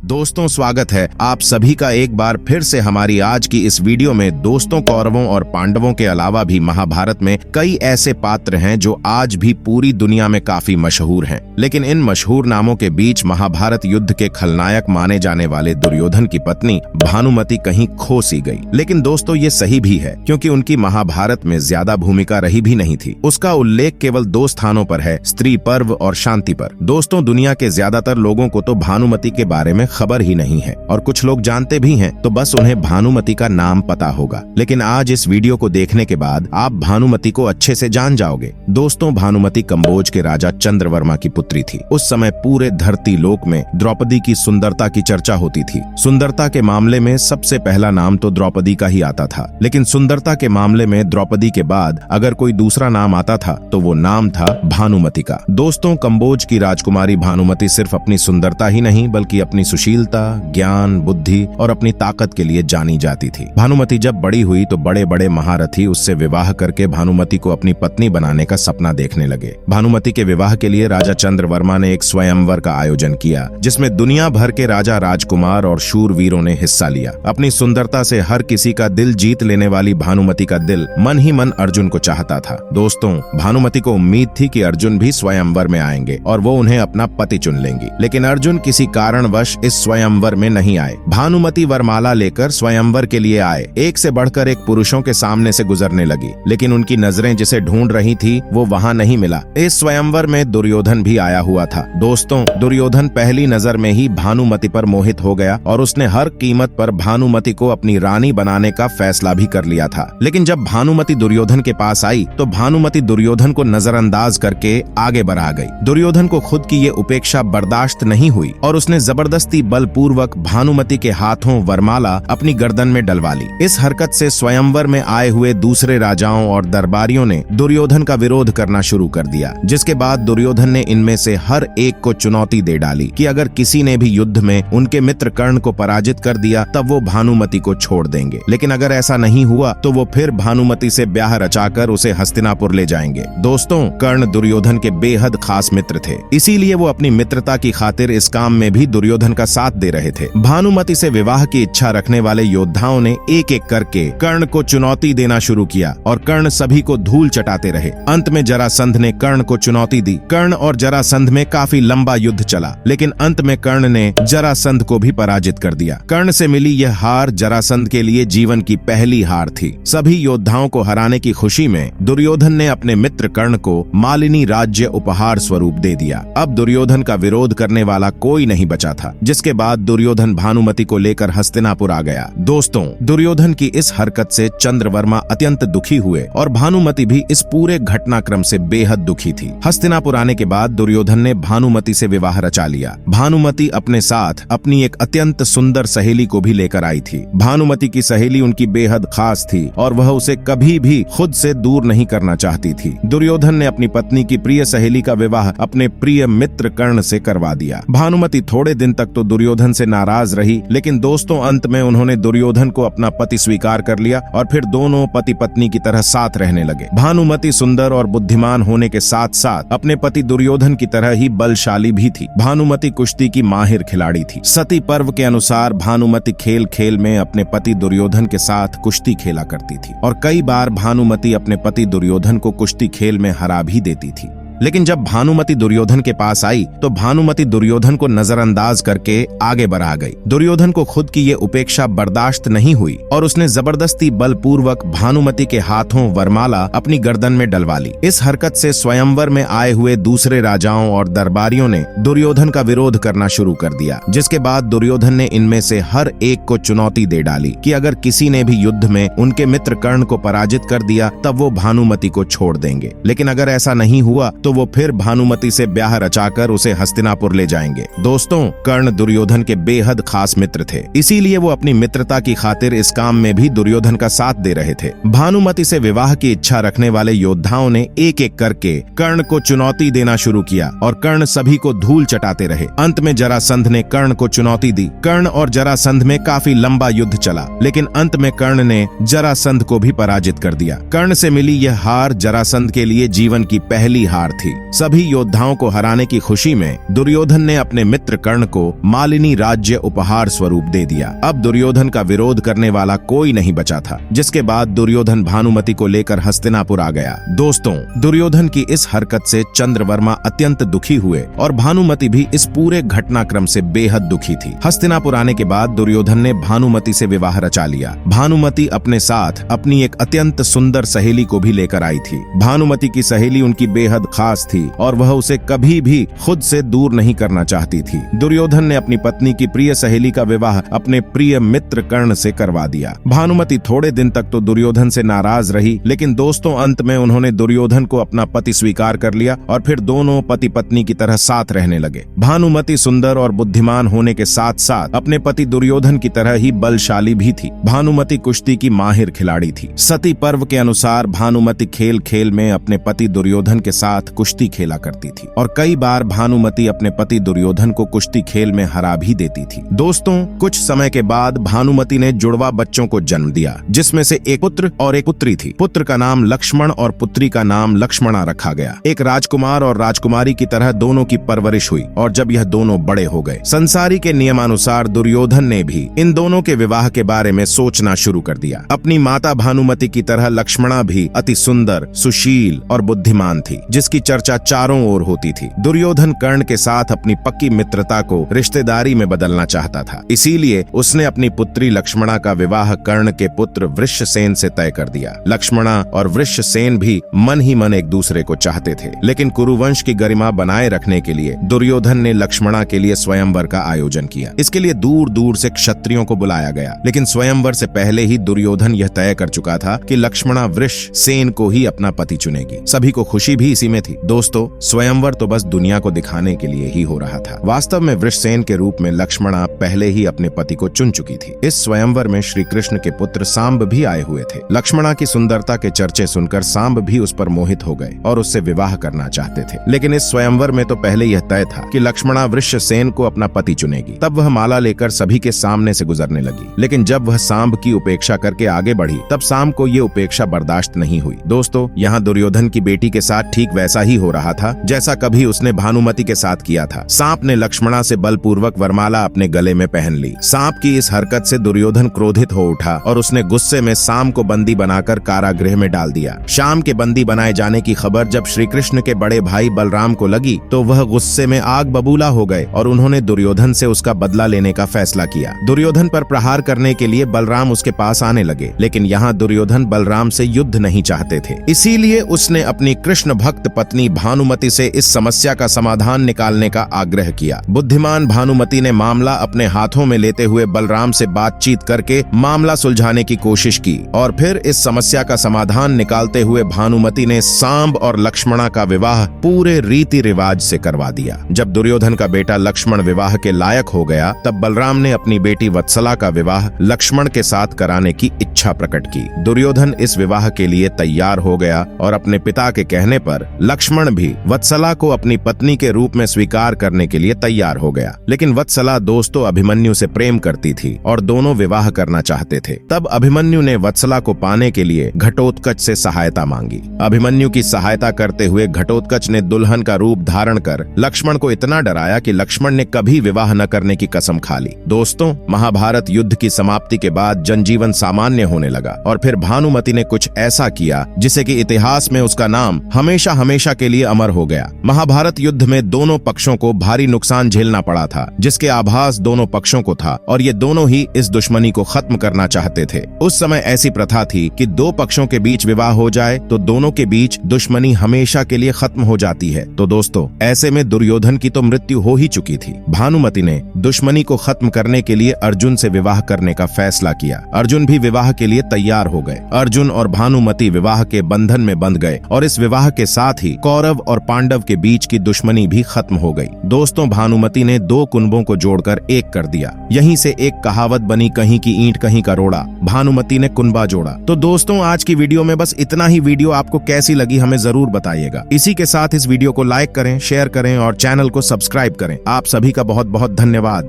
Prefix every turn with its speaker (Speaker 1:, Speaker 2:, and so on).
Speaker 1: दोस्तों, स्वागत है आप सभी का एक बार फिर से हमारी आज की इस वीडियो में। दोस्तों, कौरवों और पांडवों के अलावा भी महाभारत में कई ऐसे पात्र हैं जो आज भी पूरी दुनिया में काफी मशहूर हैं। लेकिन इन मशहूर नामों के बीच महाभारत युद्ध के खलनायक माने जाने वाले दुर्योधन की पत्नी भानुमति कहीं खो सी गई। लेकिन दोस्तों, ये सही भी है, क्योंकि उनकी महाभारत में ज्यादा भूमिका रही भी नहीं थी। उसका उल्लेख केवल 2 स्थानों पर है, स्त्री पर्व और शांति पर। दोस्तों, दुनिया के ज्यादातर लोगों को तो भानुमति के बारे में खबर ही नहीं है, और कुछ लोग जानते भी हैं तो बस उन्हें भानुमति का नाम पता होगा। लेकिन आज इस वीडियो को देखने के बाद आप भानुमति को अच्छे से जान जाओगे। दोस्तों, भानुमति कंबोज के राजा चंद्रवर्मा की पुत्री थी। उस समय पूरे धरती लोक में द्रौपदी की सुंदरता की चर्चा होती थी। सुंदरता के मामले में सबसे पहला नाम तो द्रौपदी का ही आता था, लेकिन सुंदरता के मामले में द्रौपदी के बाद अगर कोई दूसरा नाम आता था तो वो नाम था भानुमति का। दोस्तों, कंबोज की राजकुमारी भानुमति सिर्फ अपनी सुंदरता ही नहीं बल्कि अपनी सुशीलता, ज्ञान, बुद्धि और अपनी ताकत के लिए जानी जाती थी। भानुमति जब बड़ी हुई तो बड़े बड़े महारथी उससे विवाह करके भानुमति को अपनी पत्नी बनाने का सपना देखने लगे। भानुमति के विवाह के लिए राजा चंद्रवर्मा ने एक स्वयंवर का आयोजन किया, जिसमें दुनिया भर के राजा, राजकुमार और शूरवीरों ने हिस्सा लिया। अपनी सुंदरता से हर किसी का दिल जीत लेने वाली भानुमति का दिल मन ही मन अर्जुन को चाहता था। दोस्तों, भानुमति को उम्मीद थी कि अर्जुन भी स्वयंवर में आएंगे और वो उन्हें अपना पति चुन लेंगी। लेकिन अर्जुन किसी कारणवश इस स्वयंवर में नहीं आए। भानुमति वरमाला लेकर स्वयंवर के लिए आए। एक से बढ़कर एक पुरुषों के सामने से गुजरने लगी, लेकिन उनकी नजरें जिसे ढूंढ रही थी वो वहां नहीं मिला। इस स्वयंवर में दुर्योधन भी आया हुआ था। दोस्तों, दुर्योधन पहली नजर में ही भानुमति पर मोहित हो गया और उसने हर कीमत पर भानुमति को अपनी रानी बनाने का फैसला भी कर लिया था। लेकिन जब भानुमति दुर्योधन के पास आई तो भानुमति दुर्योधन को नजरअंदाज करके आगे बढ़ा गई। दुर्योधन को खुद की ये उपेक्षा बर्दाश्त नहीं हुई और उसने जबरदस्ती बलपूर्वक भानुमति के हाथों वरमाला अपनी गर्दन में डलवा ली। इस हरकत से स्वयंवर में आए हुए दूसरे राजाओं और दरबारियों ने दुर्योधन का विरोध करना शुरू कर दिया, जिसके बाद दुर्योधन ने इनमें से हर एक को चुनौती दे डाली कि अगर किसी ने भी युद्ध में उनके मित्र कर्ण को पराजित कर दिया तब वो भानुमति को छोड़ देंगे। लेकिन अगर ऐसा नहीं हुआ तो वो फिर भानुमति से ब्याह रचाकर उसे हस्तिनापुर ले जाएंगे। दोस्तों, कर्ण दुर्योधन के बेहद खास मित्र थे, इसीलिए वो अपनी मित्रता की खातिर इस काम में भी दुर्योधन का साथ दे रहे थे। भानुमति से विवाह की इच्छा रखने वाले योद्धाओं ने एक एक करके कर्ण को चुनौती देना शुरू किया और कर्ण सभी को धूल चटाते रहे। अंत में जरासंध ने कर्ण को चुनौती दी। कर्ण और जरासंध में काफी लंबा युद्ध चला, लेकिन अंत में कर्ण ने जरासंध को भी पराजित कर दिया। कर्ण से मिली यह हार जरासंध के लिए जीवन की पहली हार थी। सभी योद्धाओं को हराने की खुशी में दुर्योधन ने अपने मित्र कर्ण को मालिनी राज्य उपहार स्वरूप दे दिया। अब दुर्योधन का विरोध करने वाला कोई नहीं बचा था, जिसके बाद दुर्योधन भानुमति को लेकर हस्तिनापुर आ गया। दोस्तों, दुर्योधन की इस हरकत से चंद्रवर्मा अत्यंत दुखी हुए और भानुमति भी इस पूरे घटनाक्रम से बेहद दुखी थी। हस्तिनापुर आने के बाद दुर्योधन ने भानुमति से विवाह रचा लिया। भानुमति अपने साथ अपनी एक अत्यंत सुंदर सहेली को भी लेकर आई थी। भानुमति की सहेली उनकी बेहद खास थी और वह उसे कभी भी खुद से दूर नहीं करना चाहती थी। दुर्योधन ने अपनी पत्नी की प्रिय सहेली का विवाह अपने प्रिय मित्र कर्ण से करवा दिया। भानुमति थोड़े दिन तक तो दुर्योधन से नाराज रही, लेकिन दोस्तों, अंत में उन्होंने दुर्योधन को अपना पति स्वीकार कर लिया और फिर दोनों पति पत्नी की तरह साथ रहने लगे। भानुमति सुंदर और बुद्धिमान होने के साथ साथ अपने पति दुर्योधन की तरह ही बलशाली भी थी। भानुमति कुश्ती की माहिर खिलाड़ी थी। सती पर्व के अनुसार भानुमति खेल खेल में अपने पति दुर्योधन के साथ कुश्ती खेला करती थी और कई बार भानुमति अपने पति दुर्योधन को कुश्ती खेल में हरा भी देती थी। लेकिन जब भानुमति दुर्योधन के पास आई तो भानुमति दुर्योधन को नजरअंदाज करके आगे बढ़ा गई। दुर्योधन को खुद की ये उपेक्षा बर्दाश्त नहीं हुई और उसने जबरदस्ती बलपूर्वक भानुमति के हाथों वरमाला अपनी गर्दन में डलवा ली। इस हरकत से स्वयंवर में आए हुए दूसरे राजाओं और दरबारियों ने दुर्योधन का विरोध करना शुरू कर दिया, जिसके बाद दुर्योधन ने इनमें से हर एक को चुनौती दे डाली कि अगर किसी ने भी युद्ध में उनके मित्र कर्ण को पराजित कर दिया तब वो भानुमति को छोड़ देंगे। लेकिन अगर ऐसा नहीं हुआ तो वो फिर भानुमति से ब्याह रचाकर उसे हस्तिनापुर ले जाएंगे। दोस्तों, कर्ण दुर्योधन के बेहद खास मित्र थे, इसीलिए वो अपनी मित्रता की खातिर इस काम में भी दुर्योधन का साथ दे रहे थे। भानुमति से विवाह की इच्छा रखने वाले योद्धाओं ने एक एक करके कर्ण को चुनौती देना शुरू किया और कर्ण सभी को धूल चटाते रहे। अंत में जरासंध ने कर्ण को चुनौती दी। कर्ण और जरासंध में काफी लंबा युद्ध चला, लेकिन अंत में कर्ण ने जरासंध को भी पराजित कर दिया। कर्ण से मिली यह हार जरासंध के लिए जीवन की पहली हार थी। सभी योद्धाओं को हराने की खुशी में दुर्योधन ने अपने मित्र कर्ण को मालिनी राज्य उपहार स्वरूप दे दिया। अब दुर्योधन का विरोध करने वाला कोई नहीं बचा था, जिसके बाद दुर्योधन भानुमति को लेकर हस्तिनापुर आ गया। दोस्तों, दुर्योधन की इस हरकत से चंद्रवर्मा अत्यंत दुखी हुए और भानुमति भी इस पूरे घटनाक्रम से बेहद दुखी थी। हस्तिनापुर आने के बाद दुर्योधन ने भानुमति से विवाह रचा लिया। भानुमति अपने साथ अपनी एक अत्यंत सुंदर सहेली को भी लेकर आई थी। भानुमति की सहेली उनकी बेहद खास थी और वह उसे कभी भी खुद से दूर नहीं करना चाहती थी। दुर्योधन ने अपनी पत्नी की प्रिय सहेली का विवाह अपने प्रिय मित्र कर्ण से करवा दिया। भानुमति थोड़े दिन तक तो दुर्योधन से नाराज रही, लेकिन दोस्तों अंत में उन्होंने दुर्योधन को अपना पति स्वीकार कर लिया और फिर दोनों पति पत्नी की तरह साथ रहने लगे। भानुमति सुंदर और बुद्धिमान होने के साथ साथ अपने पति दुर्योधन की तरह ही बलशाली भी थी। भानुमति कुश्ती की माहिर खिलाड़ी थी। सती पर्व के अनुसार भानुमति खेल खेल में अपने पति दुर्योधन के साथ कुश्ती खेला करती थी और कई बार भानुमति अपने पति दुर्योधन को कुश्ती खेल में हरा भी देती थी। दोस्तों, कुछ समय के बाद भानुमति ने जुड़वा बच्चों को जन्म दिया, जिसमें से एक पुत्र और एक पुत्री थी। पुत्र का नाम लक्ष्मण और पुत्री का नाम लक्ष्मणा रखा गया। एक राजकुमार और राजकुमारी की तरह दोनों की परवरिश हुई और जब यह दोनों बड़े हो गए, संसारी के नियमानुसार दुर्योधन ने भी इन दोनों के विवाह के बारे में सोचना शुरू कर दिया। अपनी माता भानुमति की तरह लक्ष्मणा भी अति सुंदर, सुशील और बुद्धिमान थी, जिसकी चर्चा चारों ओर होती थी। दुर्योधन कर्ण के साथ अपनी पक्की मित्रता को रिश्तेदारी में बदलना चाहता था, इसीलिए उसने अपनी पुत्री लक्ष्मणा का विवाह कर्ण के पुत्र वृषसेन से तय कर दिया। लक्ष्मणा और वृषसेन भी मन ही मन एक दूसरे को चाहते थे, लेकिन कुरुवंश की गरिमा बनाए रखने के लिए दुर्योधन ने लक्ष्मणा के लिए स्वयंवर का आयोजन किया। इसके लिए दूर दूर से क्षत्रियों को बुलाया गया, लेकिन स्वयंवर से पहले ही दुर्योधन यह तय कर चुका था कि लक्ष्मणा वृषसेन को ही अपना पति चुनेगी। सभी को खुशी भी इसी में थी। दोस्तों, स्वयंवर तो बस दुनिया को दिखाने के लिए ही हो रहा था। वास्तव में वृषसेन के रूप में लक्ष्मणा पहले ही अपने पति को चुन चुकी थी। इस स्वयंवर में श्री कृष्ण के पुत्र सांब भी आए हुए थे। लक्ष्मणा की सुंदरता के चर्चे सुनकर सांब भी उस पर मोहित हो गए और उससे विवाह करना चाहते थे, लेकिन इस स्वयंवर में तो पहले यह तय था कि लक्ष्मणा वृषसेन को अपना पति चुनेगी। तब वह माला लेकर सभी के सामने से गुजरने लगी, लेकिन जब वह सांब की उपेक्षा करके आगे बढ़ी, तब सांब को ये उपेक्षा बर्दाश्त नहीं हुई। दोस्तों, यहाँ दुर्योधन की बेटी के साथ ठीक वैसा ही हो रहा था जैसा कभी उसने भानुमति के साथ किया था। सांप ने लक्ष्मणा से बलपूर्वक वरमाला अपने गले में पहन ली। सांप की इस हरकत से दुर्योधन क्रोधित हो उठा और उसने गुस्से में सांप को बंदी बनाकर कारागृह में डाल दिया। शाम के बंदी बनाए जाने की खबर जब श्री कृष्ण के बड़े भाई बलराम को लगी, तो वह गुस्से में आग बबूला हो गए और उन्होंने दुर्योधन से उसका बदला लेने का फैसला किया। दुर्योधन पर प्रहार करने के लिए बलराम उसके पास आने लगे, लेकिन यहाँ दुर्योधन बलराम से युद्ध नहीं चाहते थे, इसीलिए उसने अपनी कृष्ण भक्त पत्नी भानुमति से इस समस्या का समाधान निकालने का आग्रह किया। बुद्धिमान भानुमति ने मामला अपने हाथों में लेते हुए बलराम से बातचीत करके मामला सुलझाने की कोशिश की और फिर इस समस्या का समाधान निकालते हुए भानुमति ने सांब और लक्ष्मणा का विवाह पूरे रीति रिवाज से करवा दिया। जब दुर्योधन का बेटा लक्ष्मण विवाह के लायक हो गया, तब बलराम ने अपनी बेटी वत्सला का विवाह लक्ष्मण के साथ कराने की इच्छा प्रकट की। दुर्योधन इस विवाह के लिए तैयार हो गया और अपने पिता के कहने पर लक्ष्मण भी वत्सला को अपनी पत्नी के रूप में स्वीकार करने के लिए तैयार हो गया। लेकिन वत्सला दोस्तों अभिमन्यु से प्रेम करती थी और दोनों विवाह करना चाहते थे। तब अभिमन्यु ने वत्सला को पाने के लिए घटोत्कच से सहायता मांगी। अभिमन्यु की सहायता करते हुए घटोत्कच ने दुल्हन का रूप धारण कर लक्ष्मण को इतना डराया कि लक्ष्मण ने कभी विवाह न करने की कसम खा ली। दोस्तों, महाभारत युद्ध की समाप्ति के बाद जनजीवन सामान्य होने लगा और फिर भानुमति ने कुछ ऐसा किया जिसे कि इतिहास में उसका नाम हमेशा हमेशा के लिए अमर हो गया। महाभारत युद्ध में दोनों पक्षों को भारी नुकसान झेलना पड़ा था, जिसके आभास दोनों पक्षों को था और ये दोनों ही इस दुश्मनी को खत्म करना चाहते थे। उस समय ऐसी प्रथा थी कि दो पक्षों के बीच विवाह हो जाए तो दोनों के बीच दुश्मनी हमेशा के लिए खत्म हो जाती है। तो दोस्तों, ऐसे में दुर्योधन की तो मृत्यु हो ही चुकी थी। भानुमति ने दुश्मनी को खत्म करने के लिए अर्जुन से विवाह करने का फैसला किया। अर्जुन भी विवाह के लिए तैयार हो गए। अर्जुन और भानुमति विवाह के बंधन में बंध गए और इस विवाह के साथ ही कौरव और पांडव के बीच की दुश्मनी भी खत्म हो गई। दोस्तों, भानुमति ने दो कुंभों को जोड़कर एक कर दिया। यहीं से एक कहावत बनी, कहीं की ईंट कहीं का रोड़ा। भानुमति ने कुंभा जोड़ा। तो दोस्तों, आज की वीडियो में बस इतना ही। वीडियो आपको कैसी लगी हमें जरूर बताइएगा। इसी के साथ इस वीडियो को लाइक करें, शेयर करें और चैनल को सब्सक्राइब करें। आप सभी का बहुत बहुत धन्यवाद।